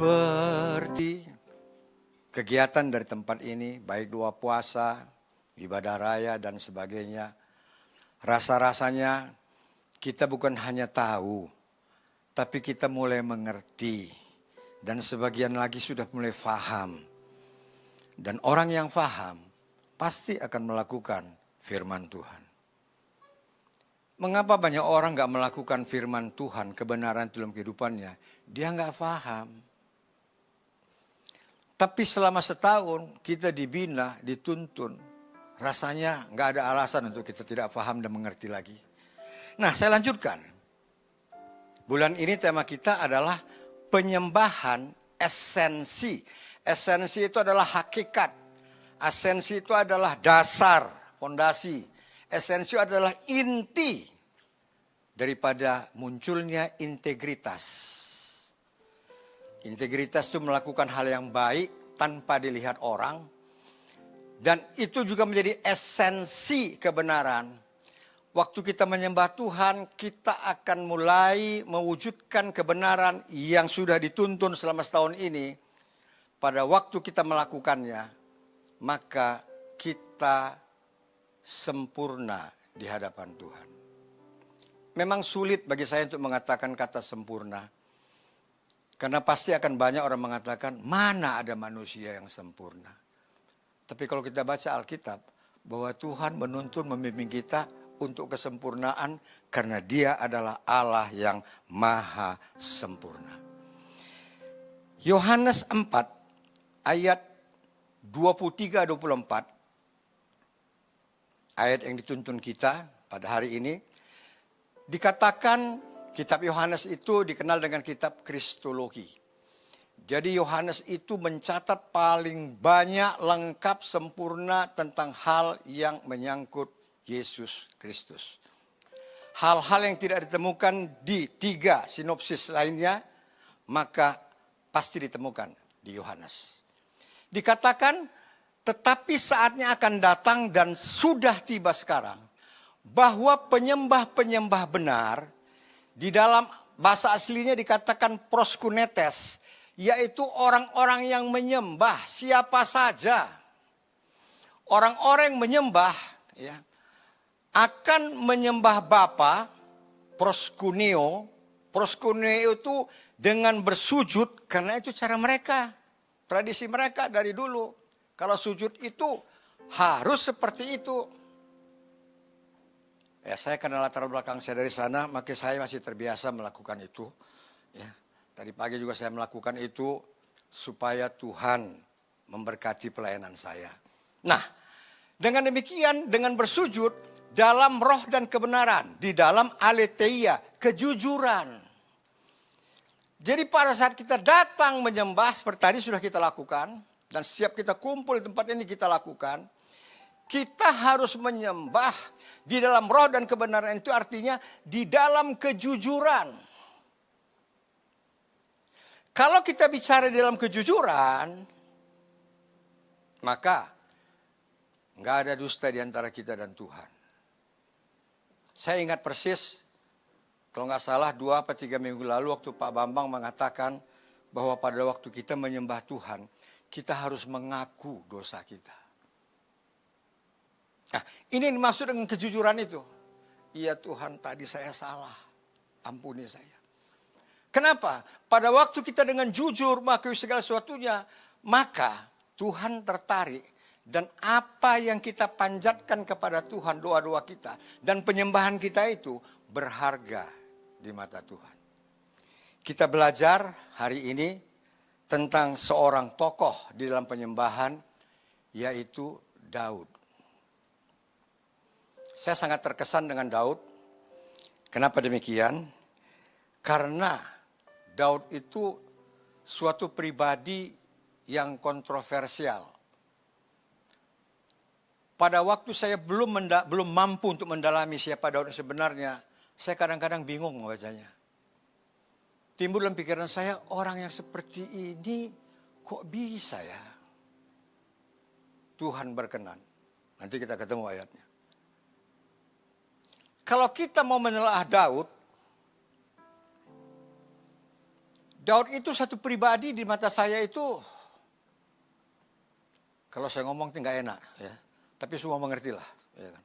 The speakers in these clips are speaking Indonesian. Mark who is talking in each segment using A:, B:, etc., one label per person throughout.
A: Seperti kegiatan dari tempat ini, baik doa puasa, ibadah raya, dan sebagainya, rasa-rasanya kita bukan hanya tahu, tapi kita mulai mengerti. Dan sebagian lagi sudah mulai faham. Dan orang yang faham pasti akan melakukan firman Tuhan. Mengapa banyak orang gak melakukan firman Tuhan, kebenaran dalam kehidupannya? Dia gak faham. Tapi selama setahun kita dibina, dituntun. Rasanya gak ada alasan untuk kita tidak faham dan mengerti lagi. Nah, saya lanjutkan. Bulan ini tema kita adalah penyembahan esensi. Esensi itu adalah hakikat. Esensi itu adalah dasar, fondasi. Esensi adalah inti daripada munculnya integritas. Integritas itu melakukan hal yang baik tanpa dilihat orang. Dan itu juga menjadi esensi kebenaran. Waktu kita menyembah Tuhan, kita akan mulai mewujudkan kebenaran yang sudah dituntun selama setahun ini. Pada waktu kita melakukannya, maka kita sempurna di hadapan Tuhan. Memang sulit bagi saya untuk mengatakan kata sempurna. Karena pasti akan banyak orang mengatakan, mana ada manusia yang sempurna. Tapi kalau kita baca Alkitab, bahwa Tuhan menuntun memimpin kita untuk kesempurnaan, karena Dia adalah Allah yang maha sempurna. Yohanes 4 ayat 23-24, ayat yang dituntun kita pada hari ini, dikatakan kitab Yohanes itu dikenal dengan kitab kristologi. Jadi Yohanes itu mencatat paling banyak, lengkap, sempurna tentang hal yang menyangkut Yesus Kristus. Hal-hal yang tidak ditemukan di 3 sinopsis lainnya, maka pasti ditemukan di Yohanes. Dikatakan, tetapi saatnya akan datang dan sudah tiba sekarang, bahwa penyembah-penyembah benar, di dalam bahasa aslinya dikatakan proskunetes, yaitu orang-orang yang menyembah siapa saja. Orang-orang yang menyembah ya, akan menyembah Bapa, proskuneo. Proskuneo itu dengan bersujud, karena itu cara mereka, tradisi mereka dari dulu. Kalau sujud itu harus seperti itu. Ya, saya karena latar belakang saya dari sana, maka saya masih terbiasa melakukan itu. Ya, tadi pagi juga saya melakukan itu supaya Tuhan memberkati pelayanan saya. Nah, dengan demikian, dengan bersujud dalam roh dan kebenaran, di dalam aletheia, kejujuran. Jadi pada saat kita datang menyembah, seperti tadi sudah kita lakukan, dan setiap kita kumpul di tempat ini kita lakukan, kita harus menyembah di dalam roh dan kebenaran, itu artinya di dalam kejujuran. Kalau kita bicara di dalam kejujuran, maka nggak ada dusta di antara kita dan Tuhan. Saya ingat persis, kalau nggak salah 2 atau 3 minggu lalu waktu Pak Bambang mengatakan bahwa pada waktu kita menyembah Tuhan, kita harus mengaku dosa kita. Nah, ini dimaksud dengan kejujuran itu. Iya Tuhan, tadi saya salah. Ampuni saya. Kenapa? Pada waktu kita dengan jujur mengakui segala sesuatunya, maka Tuhan tertarik. Dan apa yang kita panjatkan kepada Tuhan, doa-doa kita dan penyembahan kita itu berharga di mata Tuhan. Kita belajar hari ini tentang seorang tokoh di dalam penyembahan, yaitu Daud. Saya sangat terkesan dengan Daud. Kenapa demikian? Karena Daud itu suatu pribadi yang kontroversial. Pada waktu saya belum mampu untuk mendalami siapa Daud sebenarnya, saya kadang-kadang bingung membacanya. Timbul dalam pikiran saya, orang yang seperti ini kok bisa ya? Tuhan berkenan. Nanti kita ketemu ayatnya. Kalau kita mau menelaah Daud, Daud itu satu pribadi di mata saya itu, kalau saya ngomong itu nggak enak, ya. Tapi semua mengerti lah. Ya kan?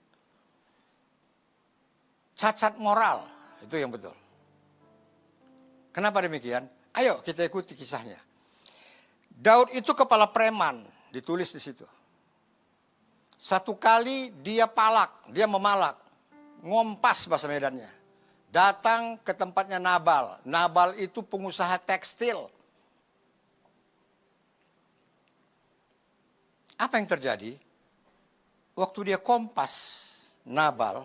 A: Cacat moral, itu yang betul. Kenapa demikian? Ayo kita ikuti kisahnya. Daud itu kepala preman, ditulis di situ. Satu kali dia memalak, ngompas bahasa Medannya. Datang ke tempatnya Nabal. Nabal itu pengusaha tekstil. Apa yang terjadi? Waktu dia kompas Nabal,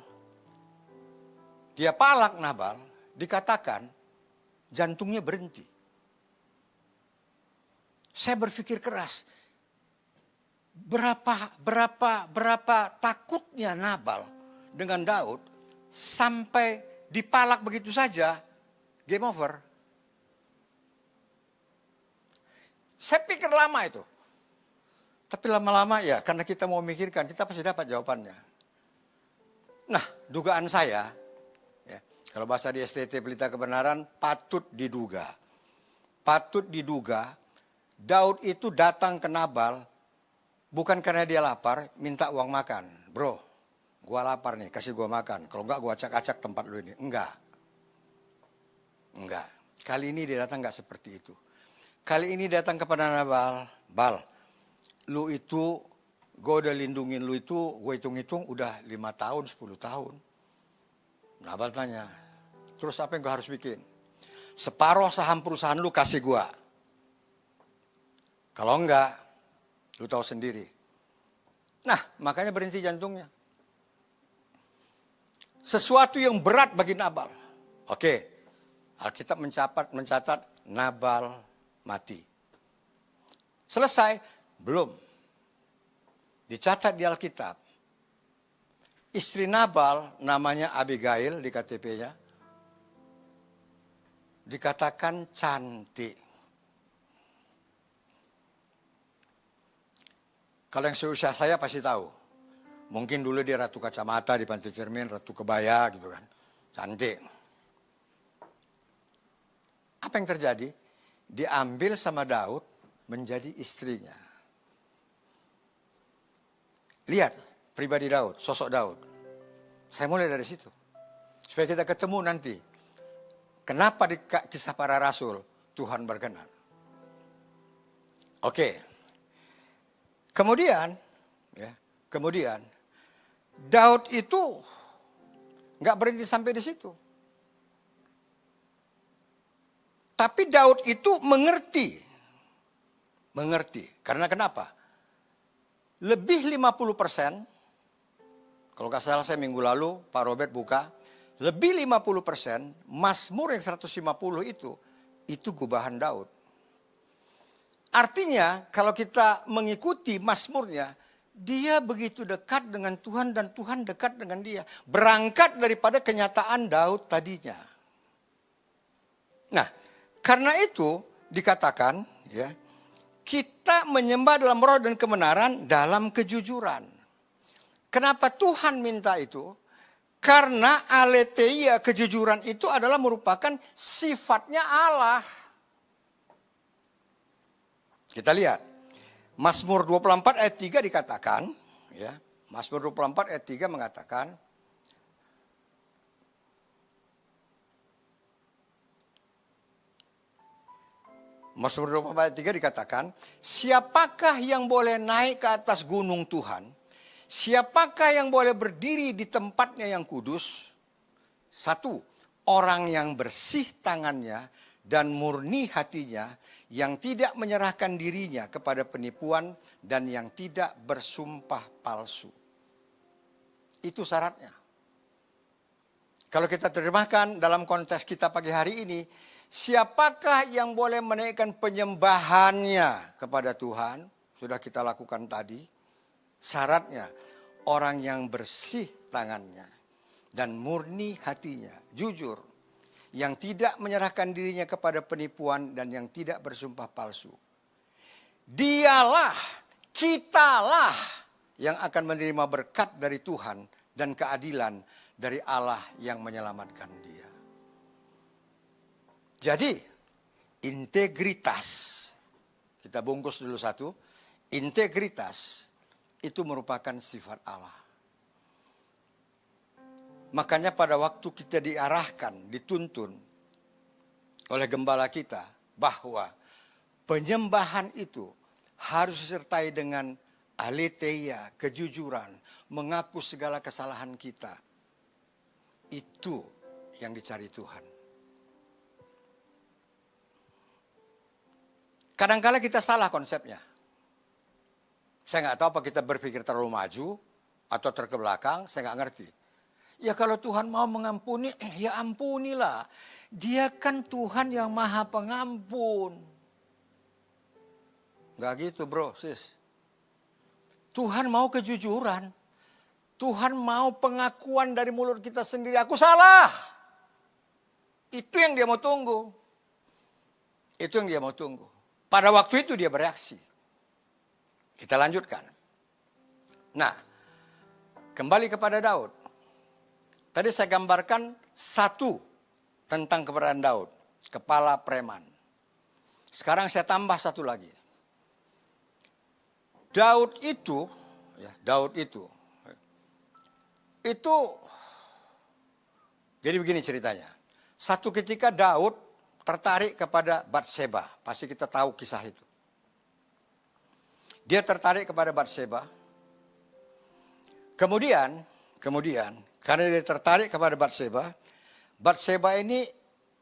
A: dia palak Nabal, dikatakan jantungnya berhenti. Saya berpikir keras. Berapa takutnya Nabal dengan Daud sampai dipalak begitu saja, game over. Saya pikir lama itu. Tapi lama-lama ya, karena kita mau mikirkan, kita pasti dapat jawabannya. Nah, dugaan saya, ya, kalau bahasa di STT Pelita Kebenaran, patut diduga. Patut diduga, Daud itu datang ke Nabal, bukan karena dia lapar, minta uang makan. Bro, gua lapar nih, kasih gua makan. Kalau enggak gua acak-acak tempat lu ini. Enggak. Kali ini dia datang enggak seperti itu. Kali ini datang kepada Nabal. Bal, lu itu, gue udah lindungin lu itu, gue hitung-hitung udah 5 tahun, 10 tahun. Nabal tanya, terus apa yang gue harus bikin? Separuh saham perusahaan lu kasih gue. Kalau enggak, lu tahu sendiri. Nah, makanya berhenti jantungnya. Sesuatu yang berat bagi Nabal. Oke, Alkitab mencatat Nabal mati. Selesai? Belum. Dicatat di Alkitab. Istri Nabal namanya Abigail di KTP-nya. Dikatakan cantik. Kalau yang seusia saya pasti tahu. Mungkin dulu dia ratu kacamata di Pantai Cermin, ratu kebaya gitu kan. Cantik. Apa yang terjadi? Diambil sama Daud menjadi istrinya. Lihat pribadi Daud, sosok Daud. Saya mulai dari situ. Supaya kita ketemu nanti. Kenapa di kisah para rasul Tuhan berkenan. Oke. Kemudian Daud itu nggak berhenti sampai di situ. Tapi Daud itu mengerti. Karena kenapa? Lebih 50%, kalau nggak salah saya minggu lalu, Pak Robert buka, lebih 50% Mazmur yang 150 itu gubahan Daud. Artinya kalau kita mengikuti Mazmurnya, dia begitu dekat dengan Tuhan dan Tuhan dekat dengan dia. Berangkat daripada kenyataan Daud tadinya. Nah, karena itu dikatakan ya, kita menyembah dalam roh dan kebenaran dalam kejujuran. Kenapa Tuhan minta itu? Karena aletheia, kejujuran itu adalah merupakan sifatnya Allah. Kita lihat. Mazmur 24 ayat 3 dikatakan, ya, Mazmur 24 ayat 3 mengatakan, Mazmur 24 ayat 3 dikatakan, siapakah yang boleh naik ke atas gunung Tuhan? Siapakah yang boleh berdiri di tempatnya yang kudus? Satu, orang yang bersih tangannya dan murni hatinya, yang tidak menyerahkan dirinya kepada penipuan dan yang tidak bersumpah palsu. Itu syaratnya. Kalau kita terjemahkan dalam konteks kita pagi hari ini, siapakah yang boleh menaikkan penyembahannya kepada Tuhan? Sudah kita lakukan tadi. Syaratnya orang yang bersih tangannya dan murni hatinya, jujur, yang tidak menyerahkan dirinya kepada penipuan dan yang tidak bersumpah palsu. Dialah, kitalah yang akan menerima berkat dari Tuhan dan keadilan dari Allah yang menyelamatkan dia. Jadi, Integritas, kita bungkus dulu satu, integritas itu merupakan sifat Allah. Makanya pada waktu kita diarahkan, dituntun oleh gembala kita bahwa penyembahan itu harus disertai dengan aletheia, kejujuran, mengaku segala kesalahan kita. Itu yang dicari Tuhan. Kadang-kala kita salah konsepnya. Saya nggak tahu apa kita berpikir terlalu maju atau terkebelakang, saya nggak ngerti. Ya kalau Tuhan mau mengampuni, ya ampunilah. Dia kan Tuhan yang maha pengampun. Nggak gitu bro, sis. Tuhan mau kejujuran. Tuhan mau pengakuan dari mulut kita sendiri. Aku salah. Itu yang dia mau tunggu. Itu yang dia mau tunggu. Pada waktu itu dia bereaksi. Kita lanjutkan. Nah, kembali kepada Daud. Tadi saya gambarkan satu tentang keberadaan Daud. Kepala preman. Sekarang saya tambah satu lagi. Daud itu, jadi begini ceritanya. Satu ketika Daud tertarik kepada Batseba. Pasti kita tahu kisah itu. Dia tertarik kepada Batseba. Kemudian, karena dia tertarik kepada Batseba, Batseba ini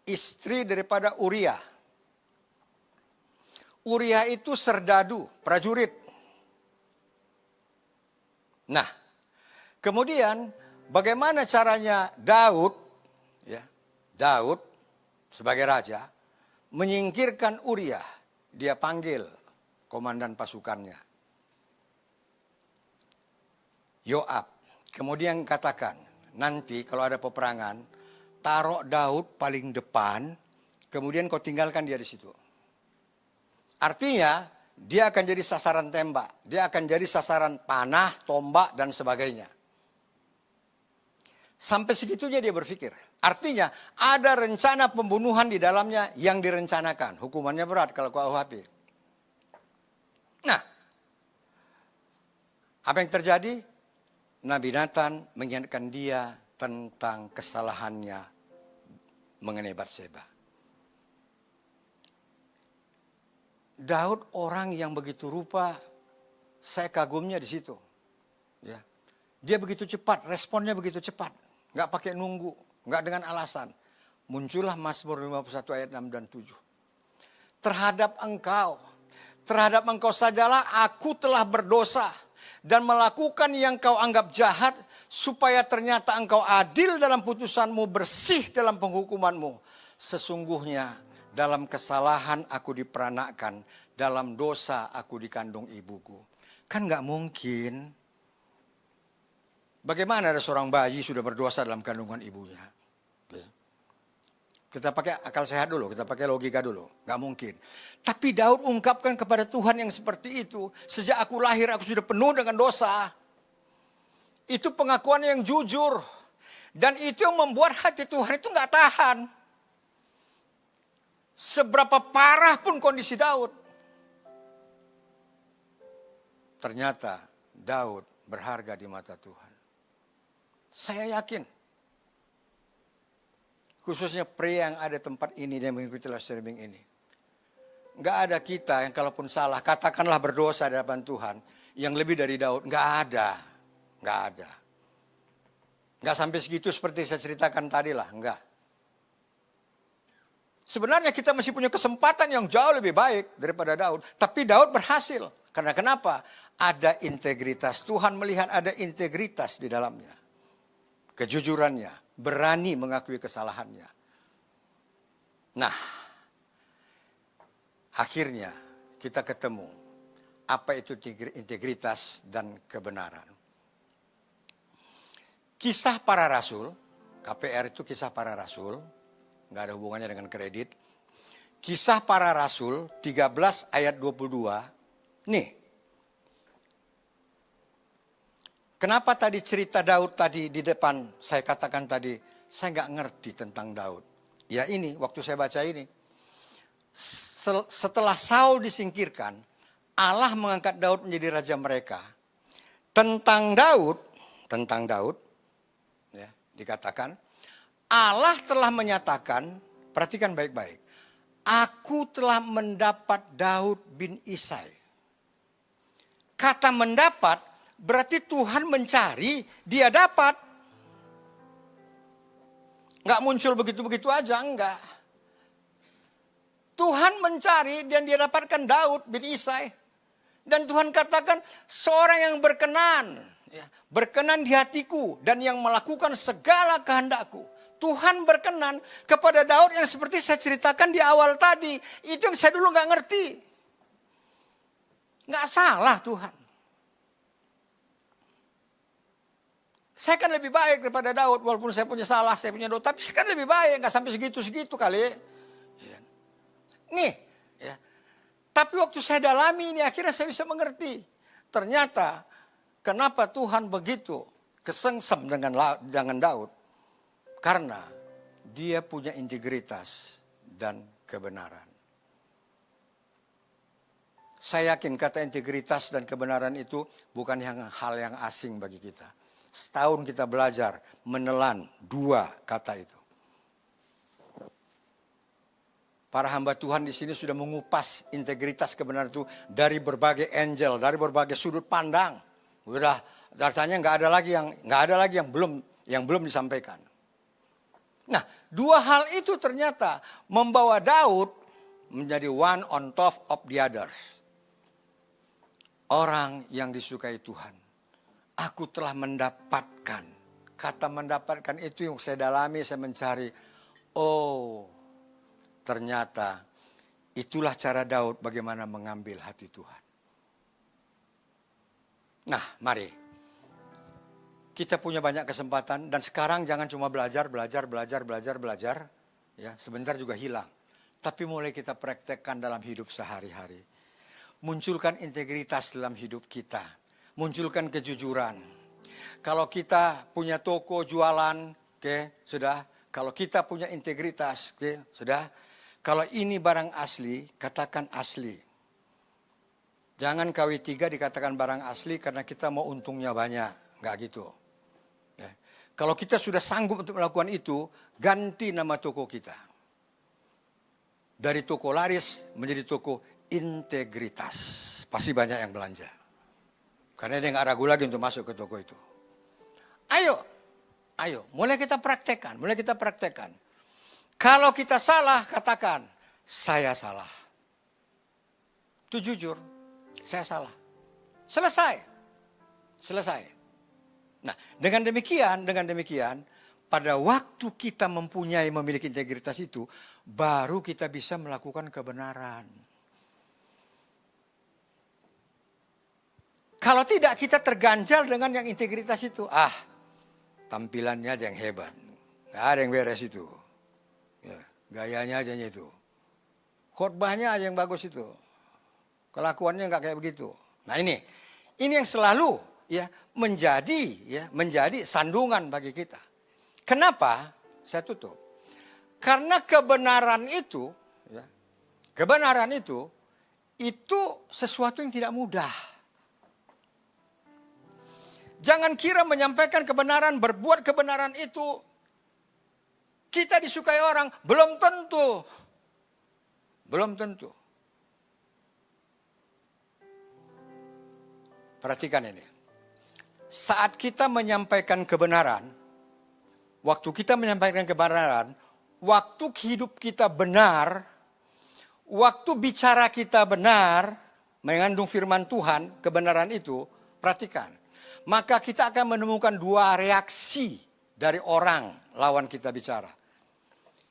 A: istri daripada Uria. Uria itu serdadu, prajurit. Nah, kemudian bagaimana caranya Daud sebagai raja menyingkirkan Uria? Dia panggil komandan pasukannya, Yoab. Kemudian katakan, nanti kalau ada peperangan, taruh Daud paling depan, kemudian kau tinggalkan dia di situ. Artinya, dia akan jadi sasaran tembak. Dia akan jadi sasaran panah, tombak, dan sebagainya. Sampai segitunya dia berpikir. Artinya, ada rencana pembunuhan di dalamnya yang direncanakan. Hukumannya berat kalau KUHP. Nah, apa yang terjadi? Nabi Nathan mengingatkan dia tentang kesalahannya mengenai Batseba. Daud orang yang begitu rupa, saya kagumnya di situ. Ya. Dia begitu cepat, responnya begitu cepat. Nggak pakai nunggu, nggak dengan alasan. Muncullah Mazmur 51 ayat 6 dan 7. Terhadap engkau sajalah aku telah berdosa dan melakukan yang kau anggap jahat, supaya ternyata engkau adil dalam putusanmu, bersih dalam penghukumanmu. Sesungguhnya dalam kesalahan aku diperanakkan, dalam dosa aku dikandung ibuku. Kan nggak mungkin. Bagaimana ada seorang bayi sudah berdosa dalam kandungan ibunya? Kita pakai akal sehat dulu, kita pakai logika dulu. Nggak mungkin. Tapi Daud ungkapkan kepada Tuhan yang seperti itu. Sejak aku lahir aku sudah penuh dengan dosa. Itu pengakuan yang jujur. Dan itu yang membuat hati Tuhan itu nggak tahan. Seberapa parah pun kondisi Daud. Ternyata Daud berharga di mata Tuhan. Saya yakin. Khususnya pria yang ada tempat ini dan mengikuti live streaming ini. Nggak ada kita yang kalaupun salah, katakanlah berdosa di hadapan Tuhan. Yang lebih dari Daud, nggak ada. Nggak ada. Nggak sampai segitu seperti saya ceritakan tadi lah, nggak. Sebenarnya kita masih punya kesempatan yang jauh lebih baik daripada Daud. Tapi Daud berhasil. Karena kenapa? Ada integritas. Tuhan melihat ada integritas di dalamnya. Kejujurannya. Berani mengakui kesalahannya. Nah, akhirnya kita ketemu apa itu integritas dan kebenaran. Kisah para Rasul, KPR itu kisah para Rasul, nggak ada hubungannya dengan kredit. Kisah para Rasul 13 ayat 22, nih. Kenapa tadi cerita Daud tadi di depan saya katakan tadi, saya nggak ngerti tentang Daud. Ya ini, waktu saya baca ini. setelah Saul disingkirkan, Allah mengangkat Daud menjadi raja mereka. Tentang Daud, ya, dikatakan, Allah telah menyatakan, perhatikan baik-baik, aku telah mendapat Daud bin Isai. Kata mendapat berarti Tuhan mencari, dia dapat. Nggak muncul begitu-begitu aja, enggak. Tuhan mencari dan dia dapatkan Daud bin Isai. Dan Tuhan katakan seorang yang berkenan, ya, berkenan di hatiku dan yang melakukan segala kehendakku. Tuhan berkenan kepada Daud yang seperti saya ceritakan di awal tadi. Itu yang saya dulu nggak ngerti. Nggak salah Tuhan. Saya kan lebih baik daripada Daud, walaupun saya punya salah, saya punya dosa, tapi saya kan lebih baik, nggak sampai segitu-segitu kali. Ya. Nih, ya. Tapi waktu saya dalami ini akhirnya saya bisa mengerti. Ternyata kenapa Tuhan begitu kesengsem dengan Daud? Karena dia punya integritas dan kebenaran. Saya yakin kata integritas dan kebenaran itu bukan hal yang asing bagi kita. Setahun kita belajar menelan dua kata itu. Para hamba Tuhan di sini sudah mengupas integritas kebenaran itu dari berbagai angle, dari berbagai sudut pandang. Udah rasanya nggak ada lagi yang belum disampaikan. Nah, dua hal itu ternyata membawa Daud menjadi one on top of the others. Orang yang disukai Tuhan. Aku telah mendapatkan. Kata mendapatkan itu yang saya dalami, saya mencari. Oh, ternyata itulah cara Daud bagaimana mengambil hati Tuhan. Nah, mari. Kita punya banyak kesempatan dan sekarang jangan cuma belajar. Ya, sebentar juga hilang. Tapi mulai kita praktekkan dalam hidup sehari-hari. Munculkan integritas dalam hidup kita. Munculkan kejujuran. Kalau kita punya toko jualan, oke, sudah. Kalau kita punya integritas, oke, sudah. Kalau ini barang asli, katakan asli. Jangan KW3 dikatakan barang asli karena kita mau untungnya banyak. Enggak gitu. Ya. Kalau kita sudah sanggup untuk melakukan itu, ganti nama toko kita. Dari toko laris menjadi toko integritas. Pasti banyak yang belanja. Karena dia nggak ragu lagi untuk masuk ke toko itu. Ayo, mulai kita praktekkan. Kalau kita salah, katakan, saya salah. Itu jujur, saya salah. Selesai. Nah, dengan demikian, pada waktu kita memiliki integritas itu, baru kita bisa melakukan kebenaran. Kalau tidak, kita terganjal dengan yang integritas itu. Tampilannya aja yang hebat. Nggak ada yang beres itu. Ya, gayanya aja itu. Khotbahnya aja yang bagus itu. Kelakuannya nggak kayak begitu. Nah ini yang selalu menjadi sandungan bagi kita. Kenapa? Saya tutup. Karena kebenaran itu sesuatu yang tidak mudah. Jangan kira menyampaikan kebenaran, berbuat kebenaran itu kita disukai orang. Belum tentu. Perhatikan ini. Saat kita menyampaikan kebenaran, waktu hidup kita benar, waktu bicara kita benar, mengandung firman Tuhan, kebenaran itu, perhatikan. Maka kita akan menemukan dua reaksi dari orang lawan kita bicara.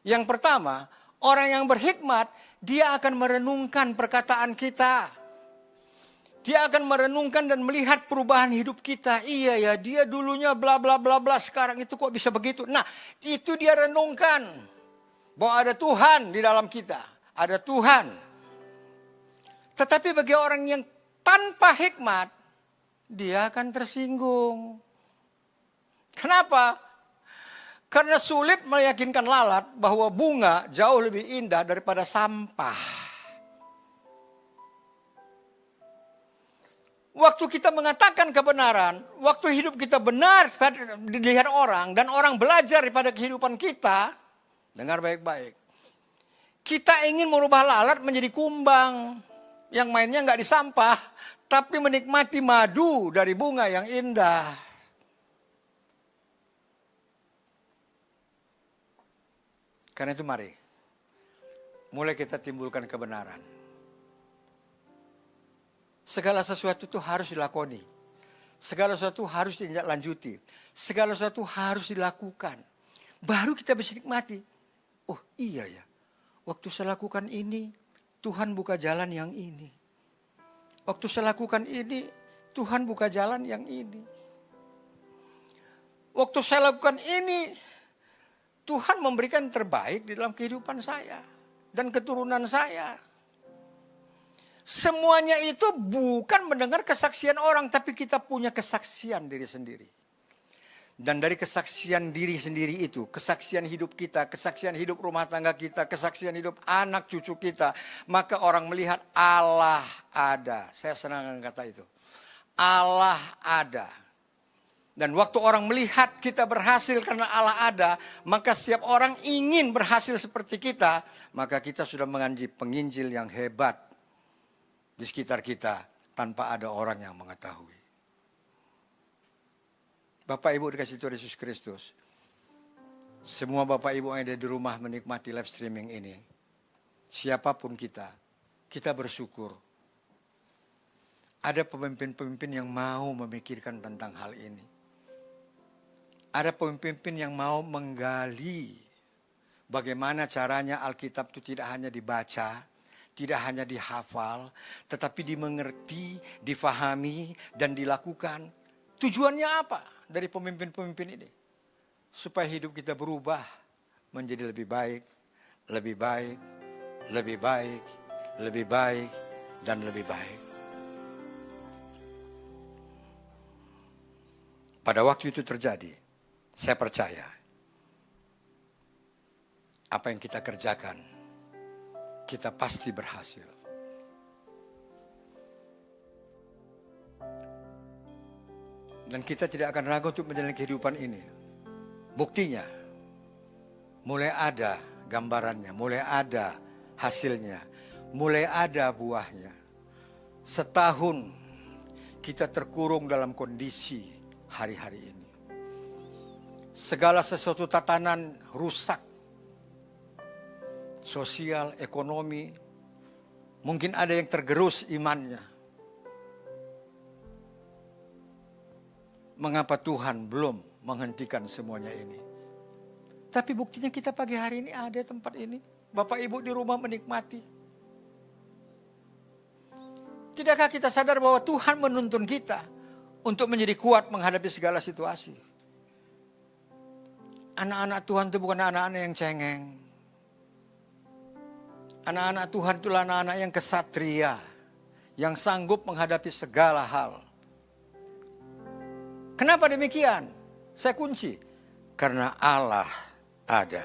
A: Yang pertama, orang yang berhikmat, dia akan merenungkan perkataan kita. Dia akan merenungkan dan melihat perubahan hidup kita. Iya ya, dia dulunya bla bla bla bla, sekarang itu kok bisa begitu. Nah, itu dia renungkan. Bahwa ada Tuhan di dalam kita. Ada Tuhan. Tetapi bagi orang yang tanpa hikmat, dia akan tersinggung. Kenapa? Karena sulit meyakinkan lalat bahwa bunga jauh lebih indah daripada sampah. Waktu kita mengatakan kebenaran, waktu hidup kita benar dilihat orang, dan orang belajar daripada kehidupan kita, dengar baik-baik. Kita ingin merubah lalat menjadi kumbang, yang mainnya nggak di sampah, tapi menikmati madu dari bunga yang indah. Karena itu mari, mulai kita timbulkan kebenaran. Segala sesuatu itu harus dilakoni. Segala sesuatu harus ditindaklanjuti. Segala sesuatu harus dilakukan. Baru kita bisa nikmati. Oh iya ya, waktu saya lakukan ini, Tuhan buka jalan yang ini. Waktu saya lakukan ini, Tuhan buka jalan yang ini. Waktu saya lakukan ini, Tuhan memberikan terbaik di dalam kehidupan saya dan keturunan saya. Semuanya itu bukan mendengar kesaksian orang, tapi kita punya kesaksian diri sendiri. Dan dari kesaksian diri sendiri itu, kesaksian hidup kita, kesaksian hidup rumah tangga kita, kesaksian hidup anak cucu kita, maka orang melihat Allah ada. Saya senang dengan kata itu. Allah ada. Dan waktu orang melihat kita berhasil karena Allah ada, maka setiap orang ingin berhasil seperti kita, maka kita sudah menjadi penginjil yang hebat di sekitar kita tanpa ada orang yang mengetahui. Bapak Ibu dikasih Tuhan Yesus Kristus, semua Bapak Ibu yang ada di rumah menikmati live streaming ini, siapapun kita bersyukur. Ada pemimpin-pemimpin yang mau memikirkan tentang hal ini. Ada pemimpin yang mau menggali bagaimana caranya Alkitab itu tidak hanya dibaca, tidak hanya dihafal, tetapi dimengerti, difahami, dan dilakukan. Tujuannya apa dari pemimpin-pemimpin ini? Supaya hidup kita berubah menjadi lebih baik, lebih baik, lebih baik, lebih baik, dan lebih baik. Pada waktu itu terjadi, saya percaya apa yang kita kerjakan, kita pasti berhasil. Dan kita tidak akan ragu untuk menjalani kehidupan ini. Buktinya, mulai ada gambarannya, mulai ada hasilnya, mulai ada buahnya. Setahun kita terkurung dalam kondisi hari-hari ini. Segala sesuatu tatanan rusak. Sosial, ekonomi, mungkin ada yang tergerus imannya. Mengapa Tuhan belum menghentikan semuanya ini? Tapi buktinya kita pagi hari ini ada tempat ini. Bapak Ibu di rumah menikmati. Tidakkah kita sadar bahwa Tuhan menuntun kita untuk menjadi kuat menghadapi segala situasi? Anak-anak Tuhan itu bukan anak-anak yang cengeng. Anak-anak Tuhan itulah anak-anak yang kesatria, yang sanggup menghadapi segala hal. Kenapa demikian? Saya kunci. Karena Allah ada.